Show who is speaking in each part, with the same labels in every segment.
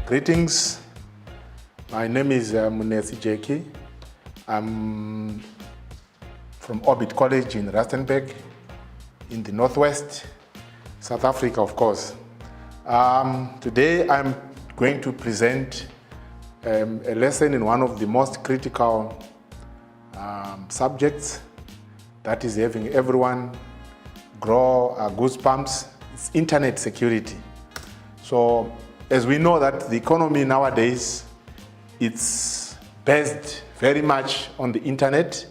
Speaker 1: Greetings. My name is Munesi Jeki. I'm from Orbit College in Rustenburg in the Northwest, South Africa, of course. Today I'm going to present a lesson in one of the most critical subjects that is having everyone grow goosebumps. It's internet security. So as we know that the economy nowadays, it's based very much on the internet.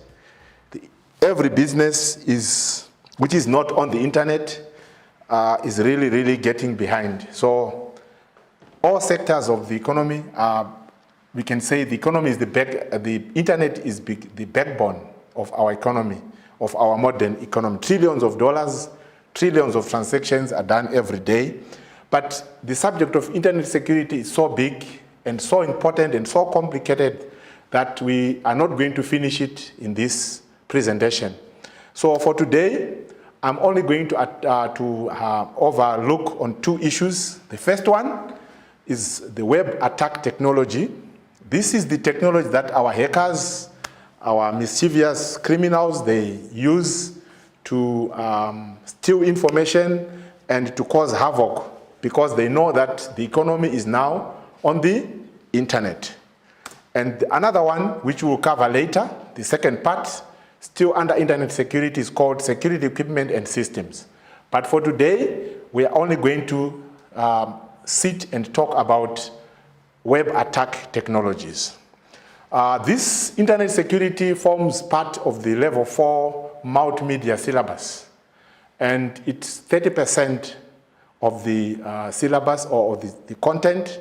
Speaker 1: Every business which is not on the internet is really getting behind. So all sectors of the economy, we can say the economy is the internet is the backbone of our economy, of our modern economy. Trillions of dollars, trillions of transactions are done every day. But the subject of internet security is so big and so important and so complicated that we are not going to finish it in this presentation. So for today, I'm only going to overlook on two issues. The first one is the web attack technology. This is the technology that our hackers, our mischievous criminals, they use to steal information and to cause havoc, because they know that the economy is now on the internet. And another one, which we'll cover later, the second part, still under internet security, is called security equipment and systems. But for today, we are only going to sit and talk about web attack technologies. This internet security forms part of the level 4 multimedia syllabus. And it's 30% of the syllabus or the content,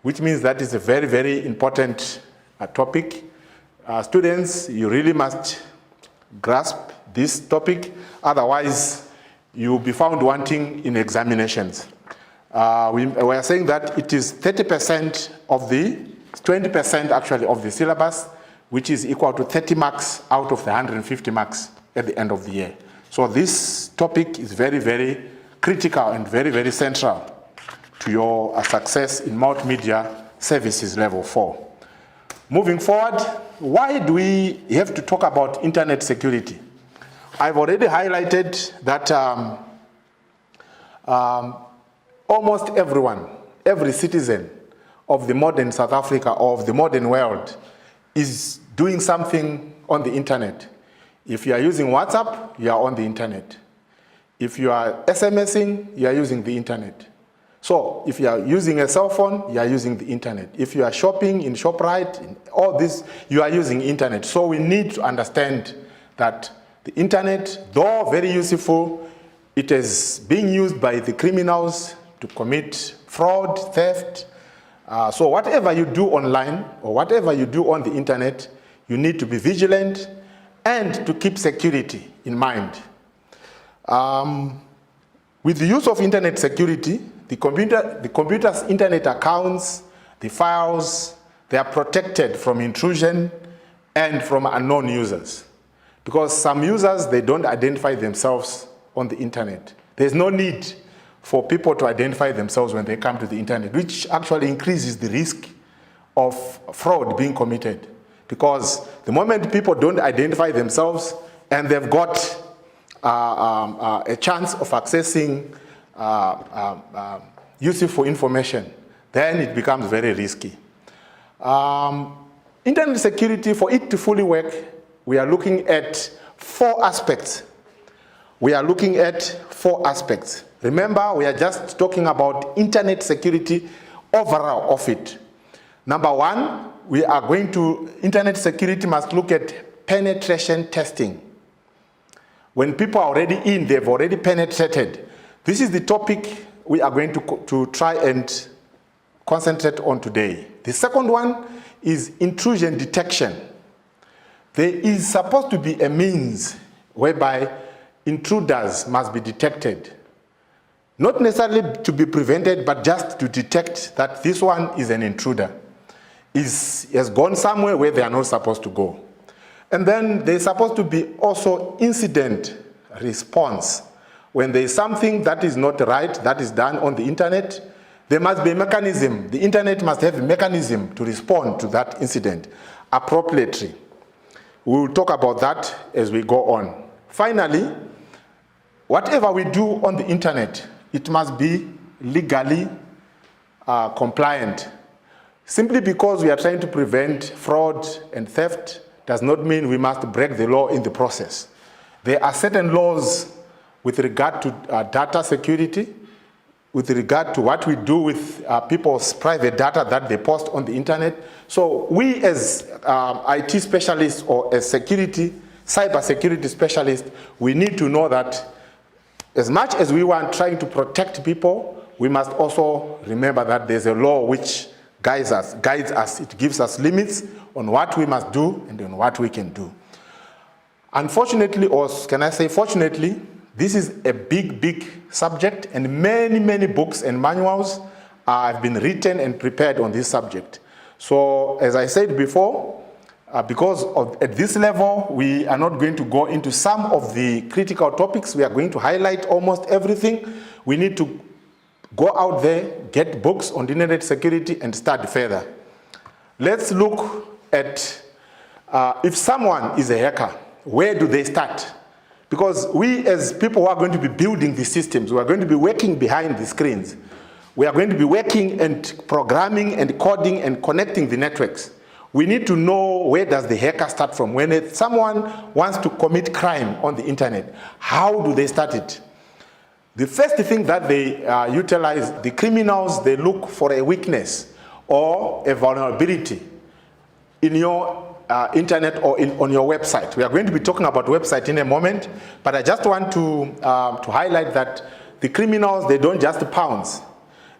Speaker 1: which means that is a very important topic. Students, you really must grasp this topic, otherwise you'll be found wanting in examinations. We are saying that it is 30% of 20% actually of the syllabus, which is equal to 30 marks out of the 150 marks at the end of the year. So this topic is very critical and very central to your success in multimedia services level 4. Moving forward, why do we have to talk about internet security? I've already highlighted that almost everyone, every citizen of the modern South Africa or of the modern world is doing something on the internet. If you are using WhatsApp, you are on the internet. If you are SMSing, you are using the internet. So if you are using a cell phone, you are using the internet. If you are shopping in ShopRite, all this, you are using internet. So we need to understand that the internet, though very useful, it is being used by the criminals to commit fraud, theft. So whatever you do online or whatever you do on the internet, you need to be vigilant and to keep security in mind. With the use of internet security, the computer's internet accounts, the files, they are protected from intrusion and from unknown users. Because some users, they don't identify themselves on the internet. There's no need for people to identify themselves when they come to the internet, which actually increases the risk of fraud being committed. Because the moment people don't identify themselves and they've got a chance of accessing useful information, then it becomes very risky. Internet security, for it to fully work, we are looking at 4 aspects. Remember, we are just talking about internet security overall of it. Number 1, internet security must look at penetration testing. When people are already in, they've already penetrated. This is the topic we are going to try and concentrate on today. The second one is intrusion detection. There is supposed to be a means whereby intruders must be detected. Not necessarily to be prevented, but just to detect that this one is an intruder. Has gone somewhere where they are not supposed to go. And then there's supposed to be also incident response. When there is something that is not right, that is done on the internet, There must be a mechanism. The internet must have a mechanism to respond to that incident appropriately. We will talk about that as we go on. Finally, whatever we do on the internet, it must be legally compliant. Simply because we are trying to prevent fraud and theft does not mean we must break the law in the process. There are certain laws with regard to data security, with regard to what we do with people's private data that they post on the internet. So we as IT specialists or as cyber security specialists, we need to know that as much as we want trying to protect people, we must also remember that there's a law which guides us. It gives us limits on what we must do and on what we can do. Unfortunately, or can I say fortunately, this is a big subject, and many books and manuals have been written and prepared on this subject. So as I said before, because at this level, we are not going to go into some of the critical topics. We are going to highlight almost everything. We need to go out there, get books on internet security, and start further. Let's look at if someone is a hacker, where do they start? Because we as people who are going to be building the systems, we are going to be working behind the screens. We are going to be working and programming and coding and connecting the networks. We need to know where does the hacker start from. When someone wants to commit crime on the internet, how do they start it? The first thing that they utilize, the criminals, they look for a weakness or a vulnerability in your internet or on your website. We are going to be talking about website in a moment, but I just want to highlight that the criminals, they don't just pounce.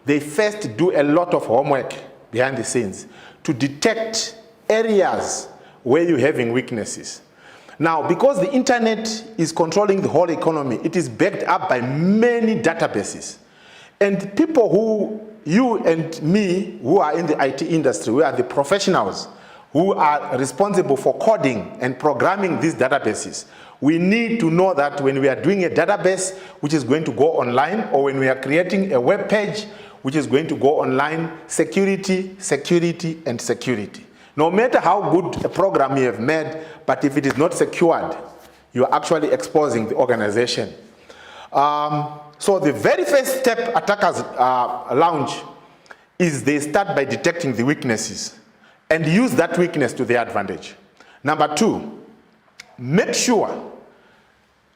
Speaker 1: They first do a lot of homework behind the scenes to detect areas where you're having weaknesses. Now, because the internet is controlling the whole economy, it is backed up by many databases. And people who, you and me, who are in the IT industry, we are the professionals who are responsible for coding and programming these databases. We need to know that when we are doing a database which is going to go online, or when we are creating a web page which is going to go online, security, security, and security. No matter how good a program you have made, but if it is not secured, you are actually exposing the organization. So the very first step attackers launch is they start by detecting the weaknesses and use that weakness to their advantage. Number two, make sure,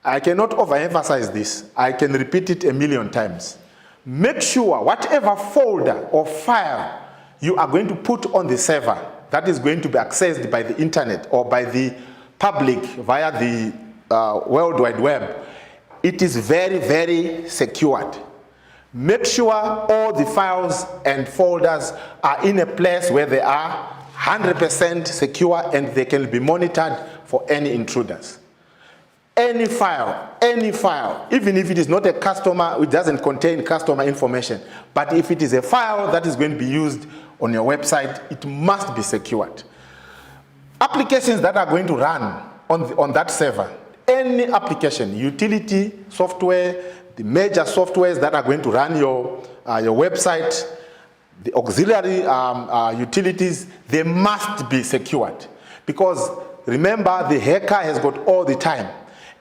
Speaker 1: I cannot overemphasize this, I can repeat it a million times. Make sure whatever folder or file you are going to put on the server that is going to be accessed by the internet or by the public via the World Wide Web, it is very secured. Make sure all the files and folders are in a place where they are 100% secure and they can be monitored for any intruders. Any file, even if it is not a customer, it doesn't contain customer information, but if it is a file that is going to be used on your website, it must be secured. Applications that are going to run on that server, any application, utility, software, the major softwares that are going to run your website, the auxiliary utilities, they must be secured. Because remember, the hacker has got all the time.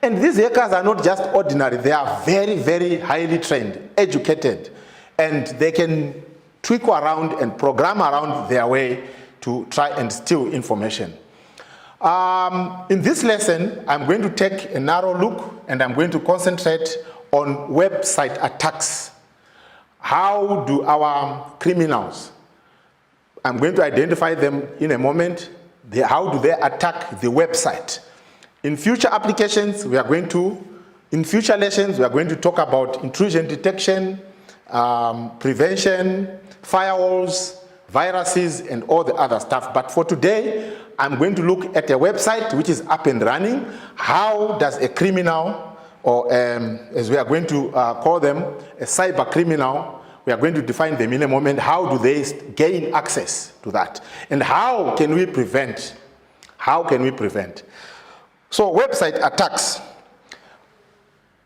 Speaker 1: And these hackers are not just ordinary, they are very highly trained, educated, and they can tweak around and program around their way to try and steal information. In this lesson, I'm going to take a narrow look and I'm going to concentrate on website attacks. How do our criminals, I'm going to identify them in a moment, how do they attack the website? In future applications, we are going to, in future lessons, we are going to talk about intrusion detection, prevention, firewalls, viruses, and all the other stuff. But for today, I'm going to look at a website which is up and running. How does a criminal, or as we are going to call them, a cyber criminal, we are going to define them in a moment, how do they gain access to that? And how can we prevent? How can we prevent? So website attacks.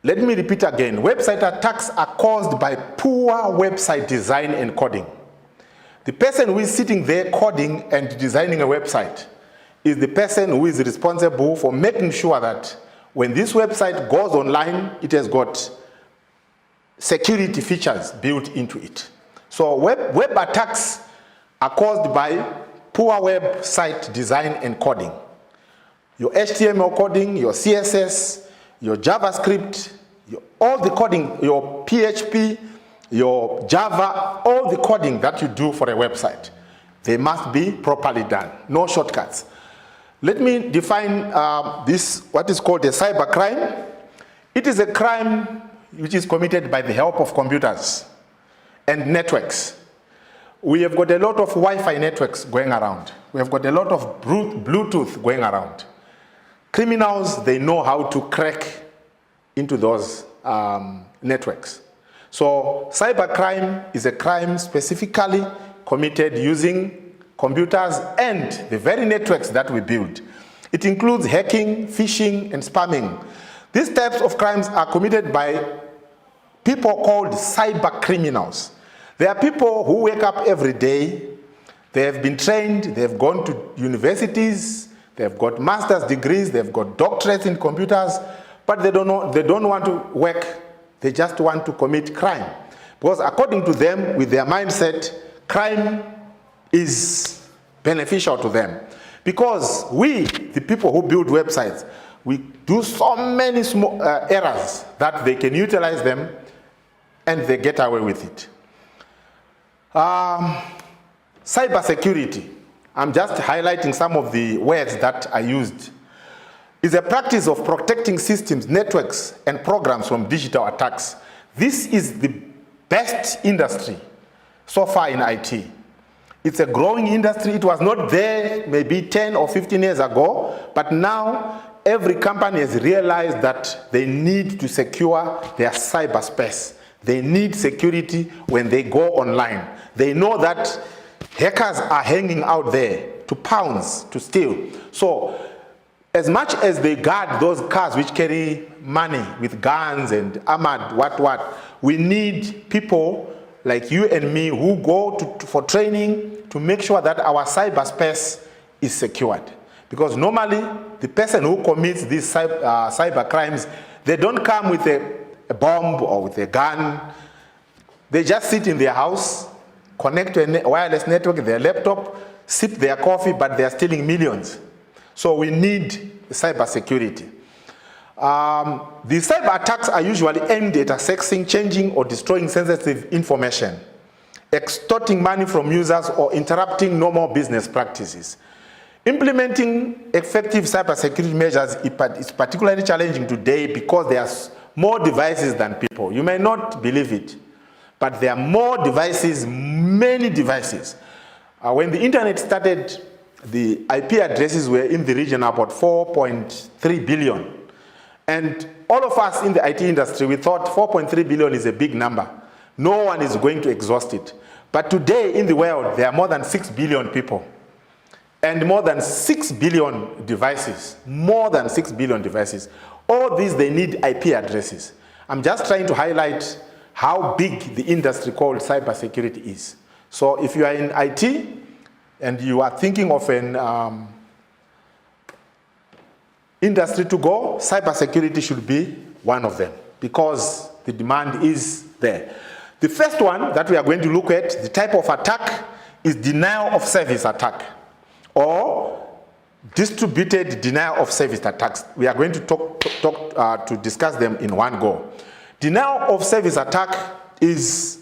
Speaker 1: Let me repeat again. Website attacks are caused by poor website design and coding. The person who is sitting there coding and designing a website is the person who is responsible for making sure that when this website goes online, it has got security features built into it. So web attacks are caused by poor website design and coding. Your HTML coding, your CSS, your JavaScript, all the coding, your PHP, your Java, all the coding that you do for a website, they must be properly done, no shortcuts. Let me define this, what is called a cybercrime. It is a crime which is committed by the help of computers and networks. We have got a lot of Wi-Fi networks going around. We have got a lot of Bluetooth going around. Criminals, they know how to crack into those networks. So cybercrime is a crime specifically committed using computers and the very networks that we build. It includes hacking, phishing, and spamming. These types of crimes are committed by people called cyber criminals. They are people who wake up every day, they have been trained, they have gone to universities, they have got master's degrees, they have got doctorates in computers, but they don't want to work, they just want to commit crime. Because according to them, with their mindset, crime is beneficial to them. Because we, the people who build websites, we do so many small errors that they can utilize them and they get away with it. Cybersecurity, I'm just highlighting some of the words that are used, is a practice of protecting systems, networks, and programs from digital attacks. This is the best industry so far in IT. It's a growing industry. It was not there maybe 10 or 15 years ago, but now every company has realized that they need to secure their cyberspace. They need security when they go online. They know that hackers are hanging out there to pounce, to steal. So as much as they guard those cars which carry money with guns and armored what, we need people like you and me who go for training to make sure that our cyberspace is secured. Because normally, the person who commits these cyber crimes, they don't come with a bomb or with a gun. They just sit in their house, connect to a wireless network, their laptop, sip their coffee, but they are stealing millions. So we need cybersecurity. The cyber attacks are usually aimed at accessing, changing, or destroying sensitive information, extorting money from users, or interrupting normal business practices. Implementing effective cybersecurity measures is particularly challenging today because there are more devices than people. You may not believe it, but there are more devices, many devices. When the internet started, the IP addresses were in the region about 4.3 billion. And all of us in the IT industry, we thought 4.3 billion is a big number. No one is going to exhaust it. But today in the world, there are more than 6 billion people. And more than 6 billion devices. More than 6 billion devices. All these, they need IP addresses. I'm just trying to highlight how big the industry called cybersecurity is. So if you are in IT and you are thinking of an industry to go, cybersecurity should be one of them because the demand is there. The first one that we are going to look at, the type of attack, is denial of service attack or distributed denial of service attacks. We are going to discuss them in one go. Denial of service attack is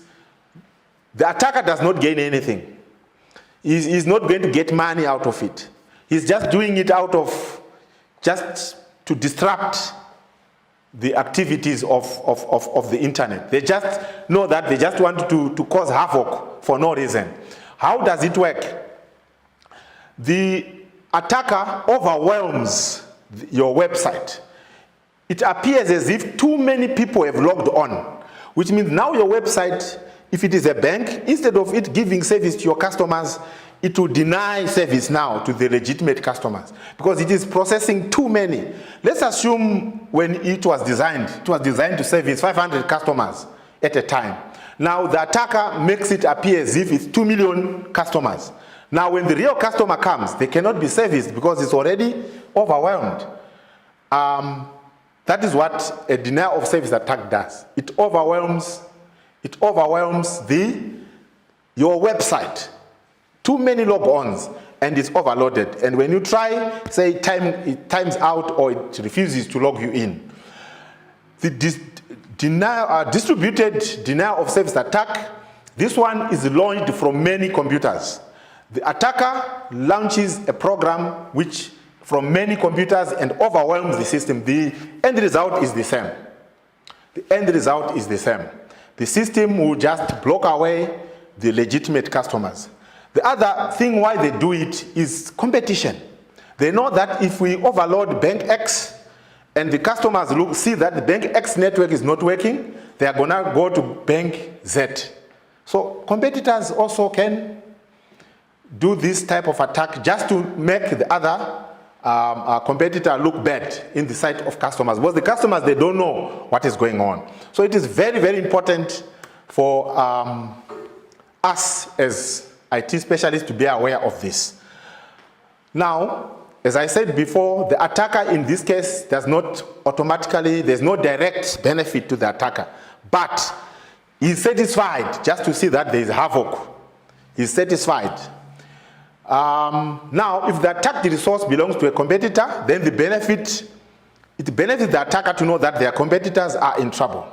Speaker 1: the attacker does not gain anything. He's not going to get money out of it. He's just doing it out of just to disrupt the activities of the internet. They just know that they just want to cause havoc for no reason. How does it work? The attacker overwhelms your website. It appears as if too many people have logged on, which means now your website, if it is a bank, instead of it giving service to your customers, it will deny service now to the legitimate customers because it is processing too many. Let's assume when it was designed to service 500 customers at a time. Now the attacker makes it appear as if it's 2 million customers. Now when the real customer comes, they cannot be serviced because it's already overwhelmed. That is what a denial of service attack does. It overwhelms your website. Too many log-ons and it's overloaded. And when you try, say it times out or it refuses to log you in. The distributed denial of service attack, this one is launched from many computers. The attacker launches a program which from many computers and overwhelms the system. The end result is the same. The end result is the same. The system will just block away the legitimate customers. The other thing why they do it is competition. They know that if we overload Bank X and the customers see that the Bank X network is not working, they are gonna go to Bank Z. So competitors also can do this type of attack just to make the other competitor look bad in the sight of customers. Because the customers, they don't know what is going on. So it is very, very important for us as IT specialists to be aware of this. Now, as I said before, the attacker in this case does not automatically, there's no direct benefit to the attacker, but he's satisfied just to see that there is havoc. He's satisfied. Now, if the attacked resource belongs to a competitor, then it benefits the attacker to know that their competitors are in trouble.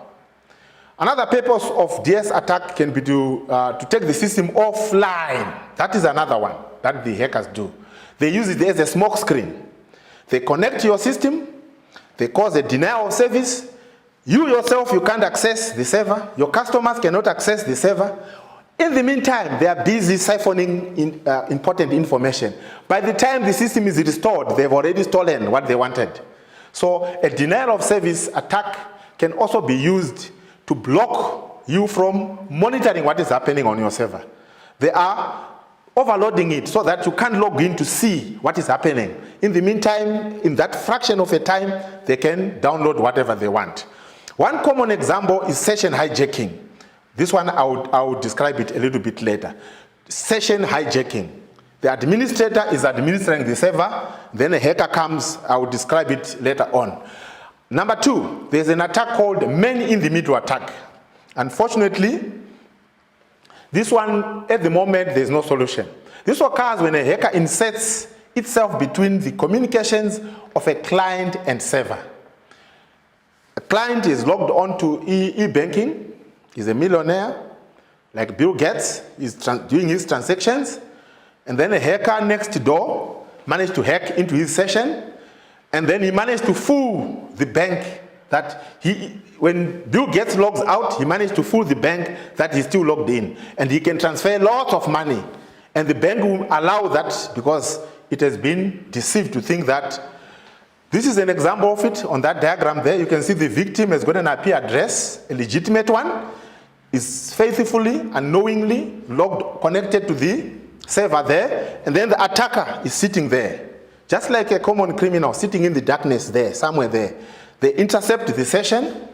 Speaker 1: Another purpose of DS attack can be to take the system offline. That is another one that the hackers do. They use it as a smoke screen. They connect to your system, they cause a denial of service. You yourself, you can't access the server. Your customers cannot access the server. In the meantime, they are busy siphoning important information. By the time the system is restored, they've already stolen what they wanted. So a denial of service attack can also be used to block you from monitoring what is happening on your server. They are overloading it so that you can't log in to see what is happening. In the meantime, in that fraction of a time, they can download whatever they want. One common example is session hijacking. This one, I will describe it a little bit later. Session hijacking. The administrator is administering the server, then a hacker comes, I will describe it later on. Number two, there's an attack called man-in-the-middle attack. Unfortunately, this one, at the moment, there's no solution. This occurs when a hacker inserts itself between the communications of a client and server. A client is logged on to e-banking, he's a millionaire, like Bill Gates, is doing his transactions, and then a hacker next door managed to hack into his session, and then he managed to fool the bank that when Bill Gates logs out, he managed to fool the bank that he's still logged in, and he can transfer lots of money, and the bank will allow that because it has been deceived to think that. This is an example of it on that diagram there. You can see the victim has got an IP address, a legitimate one, is faithfully and knowingly connected to the server there, and then the attacker is sitting there, just like a common criminal sitting in the darkness there, somewhere there. They intercept the session.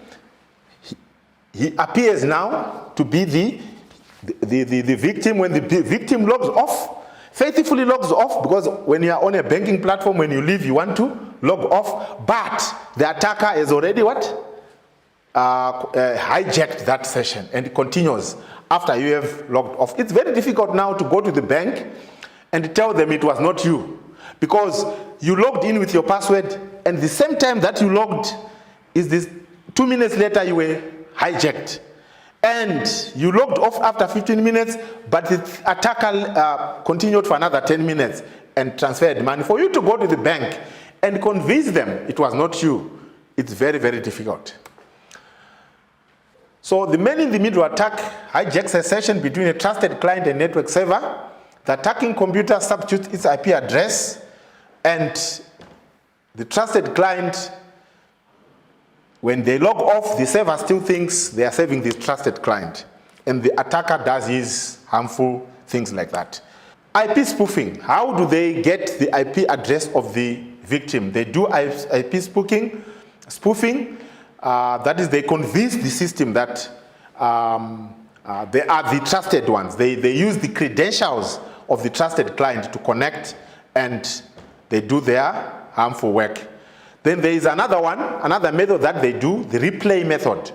Speaker 1: He appears now to be the victim. When the victim logs off, faithfully logs off, because when you are on a banking platform, when you leave, you want to log off, but the attacker has already what? Hijacked that session, and it continues after you have logged off. It's very difficult now to go to the bank and tell them it was not you, because you logged in with your password, and the same time that you logged is this 2 minutes later you were hijacked. And you logged off after 15 minutes, but the attacker continued for another 10 minutes and transferred money. For you to go to the bank and convince them it was not you, it's very, very difficult. So the man-in-the-middle attack hijacks a session between a trusted client and network server. The attacking computer substitutes its IP address, and the trusted client, when they log off, the server still thinks they are serving this trusted client. And the attacker does his harmful things like that. IP spoofing. How do they get the IP address of the victim? They do IP spoofing. That is, they convince the system that they are the trusted ones. They use the credentials of the trusted client to connect, and they do their harmful work. Then there is another method that they do, the replay method.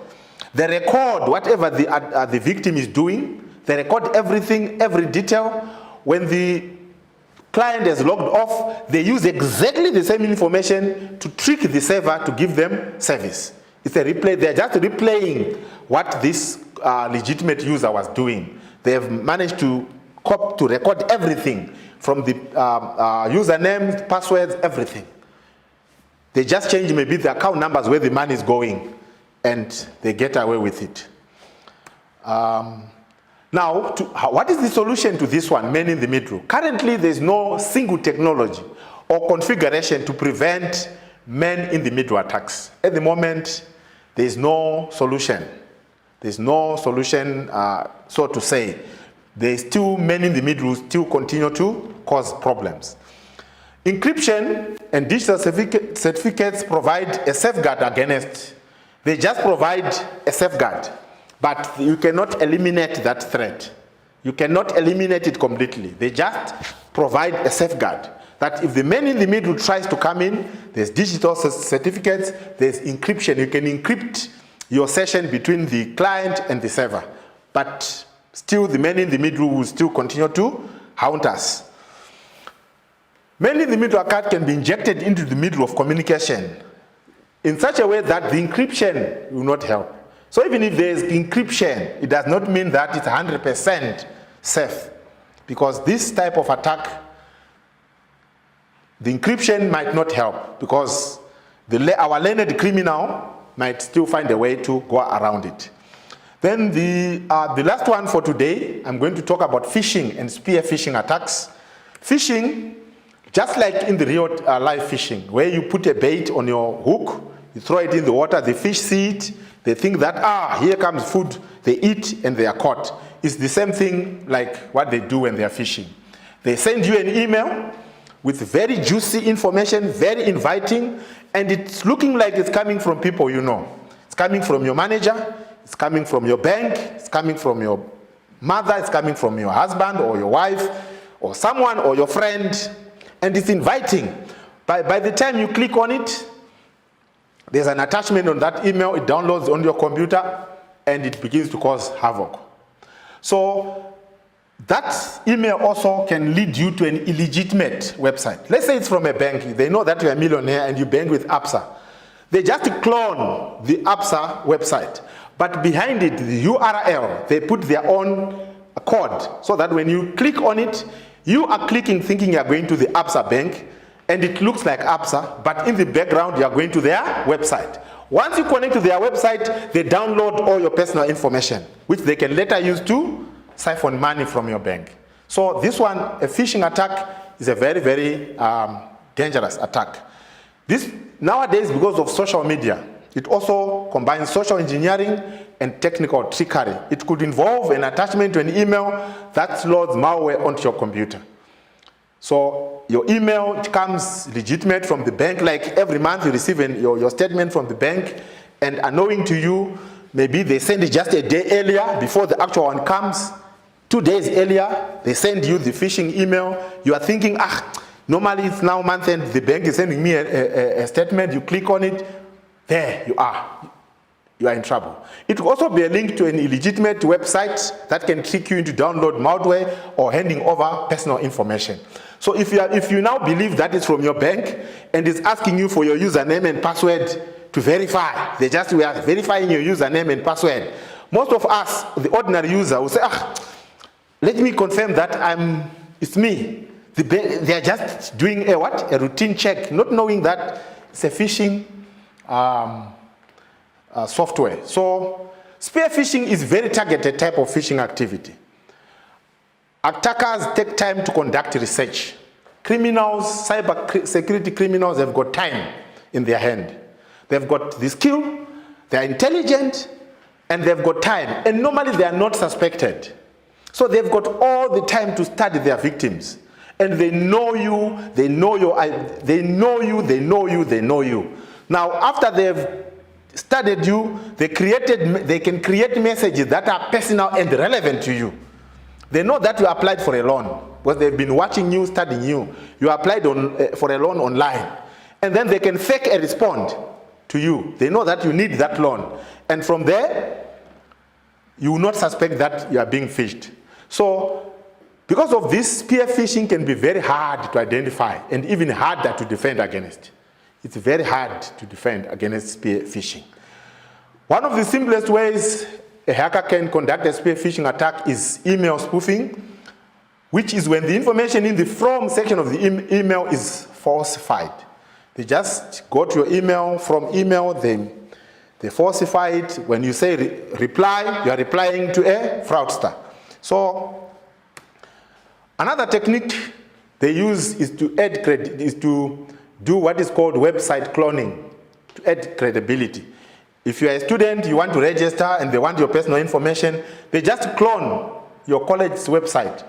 Speaker 1: They record whatever the victim is doing. They record everything, every detail. When the client is logged off, they use exactly the same information to trick the server to give them service. It's a replay. They're just replaying what this legitimate user was doing. They have managed to record everything from the username, passwords, everything. They just change maybe the account numbers where the money is going, and they get away with it. Now, what is the solution to this one, man in the middle? Currently, there's no single technology or configuration to prevent man in the middle attacks. At the moment, there's no solution. There's no solution, so to say. There's still men in the middle who still continue to cause problems. Encryption and digital certificates provide a safeguard against. They just provide a safeguard. But you cannot eliminate that threat. You cannot eliminate it completely. They just provide a safeguard that if the man in the middle tries to come in, there's digital certificates, there's encryption. You can encrypt your session between the client and the server. But still, the man in the middle will still continue to haunt us. Man in the middle attack can be injected into the middle of communication in such a way that the encryption will not help. So even if there is encryption, it does not mean that it's 100% safe, because this type of attack, the encryption might not help, because our learned criminal might still find a way to go around it. Then the last one for today, I'm going to talk about phishing and spear phishing attacks. Phishing, just like in the real life fishing, where you put a bait on your hook, you throw it in the water, the fish see it, they think that, here comes food, they eat and they are caught. It's the same thing like what they do when they are fishing. They send you an email with very juicy information, very inviting, and it's looking like it's coming from people you know. It's coming from your manager, it's coming from your bank, it's coming from your mother, it's coming from your husband or your wife or someone or your friend, and it's inviting. By the time you click on it, there's an attachment on that email, it downloads on your computer, and it begins to cause havoc. So that email also can lead you to an illegitimate website. Let's say it's from a bank. They know that you're a millionaire and you bank with ABSA. They just clone the ABSA website, but behind it, the URL, they put their own code, so that when you click on it, you are clicking thinking you're going to the ABSA bank, and it looks like ABSA, but in the background, you are going to their website. Once you connect to their website, they download all your personal information, which they can later use to siphon money from your bank. So this one, a phishing attack, is a very, very dangerous attack. This, nowadays, because of social media, it also combines social engineering and technical trickery. It could involve an attachment to an email that loads malware onto your computer. So your email comes legitimate from the bank, like every month you receive your statement from the bank, and unknowing to you, maybe they send it just a day earlier before the actual one comes. 2 days earlier, they send you the phishing email. You are thinking, normally it's now month end, the bank is sending me a statement, you click on it, there you are. You are in trouble. It could also be a link to an illegitimate website that can trick you into download malware or handing over personal information. So if you now believe that it's from your bank and it's asking you for your username and password to verify, we are verifying your username and password. Most of us, the ordinary user, will say, let me confirm that it's me. They are just doing a routine check, not knowing that it's a phishing software. So spear phishing is very targeted type of phishing activity. Attackers take time to conduct research. Criminals, cyber security criminals, have got time in their hand. They've got the skill, they're intelligent, and they've got time. And normally they are not suspected. So they've got all the time to study their victims. And they know you, they know you. Now, after they've studied you, they can create messages that are personal and relevant to you. They know that you applied for a loan because they've been watching you, studying you. You applied for a loan online. And then they can fake a response to you. They know that you need that loan. And from there, you will not suspect that you are being fished. So, because of this, spear phishing can be very hard to identify and even harder to defend against. It's very hard to defend against spear phishing. One of the simplest ways a hacker can conduct a spear phishing attack is email spoofing, which is when the information in the from section of the email is falsified. They just go to your email, from email, they falsify it. When you say reply, you are replying to a fraudster. So, another technique they use is to add credit, is to do what is called website cloning, to add credibility. If you are a student, you want to register and they want your personal information, they just clone your college's website.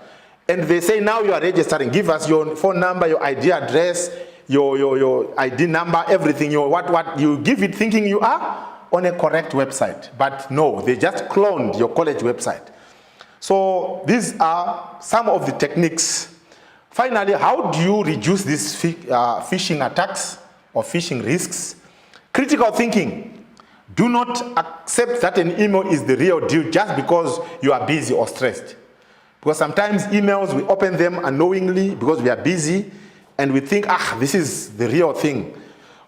Speaker 1: And they say, now you are registering, give us your phone number, your ID address, your ID number, everything, what you give it thinking you are on a correct website. But no, they just cloned your college website. So these are some of the techniques. Finally, how do you reduce these phishing attacks or phishing risks? Critical thinking. Do not accept that an email is the real deal just because you are busy or stressed. Because sometimes emails, we open them unknowingly because we are busy and we think, this is the real thing.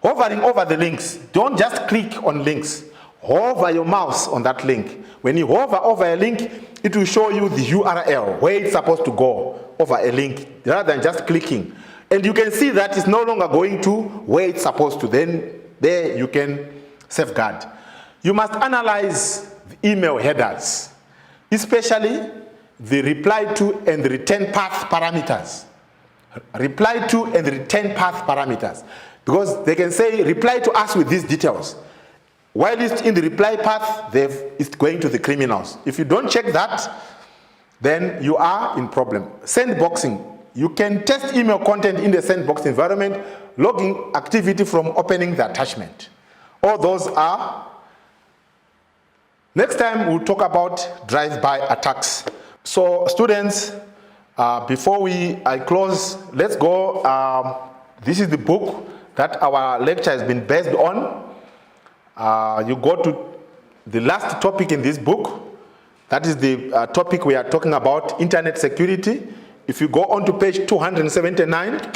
Speaker 1: Hovering over the links, don't just click on links. Hover your mouse on that link. When you hover over a link, it will show you the URL, where it's supposed to go over a link, rather than just clicking. And you can see that it's no longer going to where it's supposed to. Then there you can safeguard. You must analyze the email headers, especially the reply to and the return path parameters. Reply to and return path parameters. Because they can say, reply to us with these details. While it's in the reply path, it's going to the criminals. If you don't check that, then you are in problem. Sandboxing. You can test email content in the sandbox environment, logging activity from opening the attachment. All those are. Next time, we'll talk about drive-by attacks. So students, before I close, let's go. This is the book that our lecture has been based on. You go to the last topic in this book. That is the topic we are talking about, internet security. If you go on to page 279,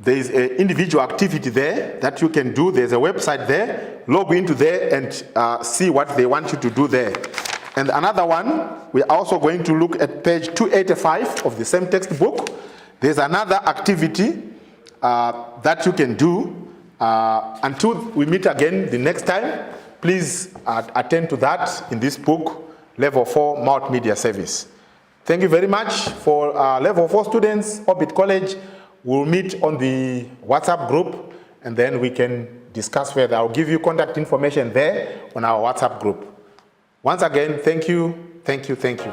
Speaker 1: there is an individual activity there that you can do. There's a website there. Log into there and see what they want you to do there. And another one, we're also going to look at page 285 of the same textbook. There's another activity that you can do. Until we meet again the next time, please attend to that in this book, Level 4 Multimedia Service. Thank you very much. For Level 4 students, Orbit College, we'll meet on the WhatsApp group and then we can discuss further. I'll give you contact information there on our WhatsApp group. Once again, thank you, thank you, thank you.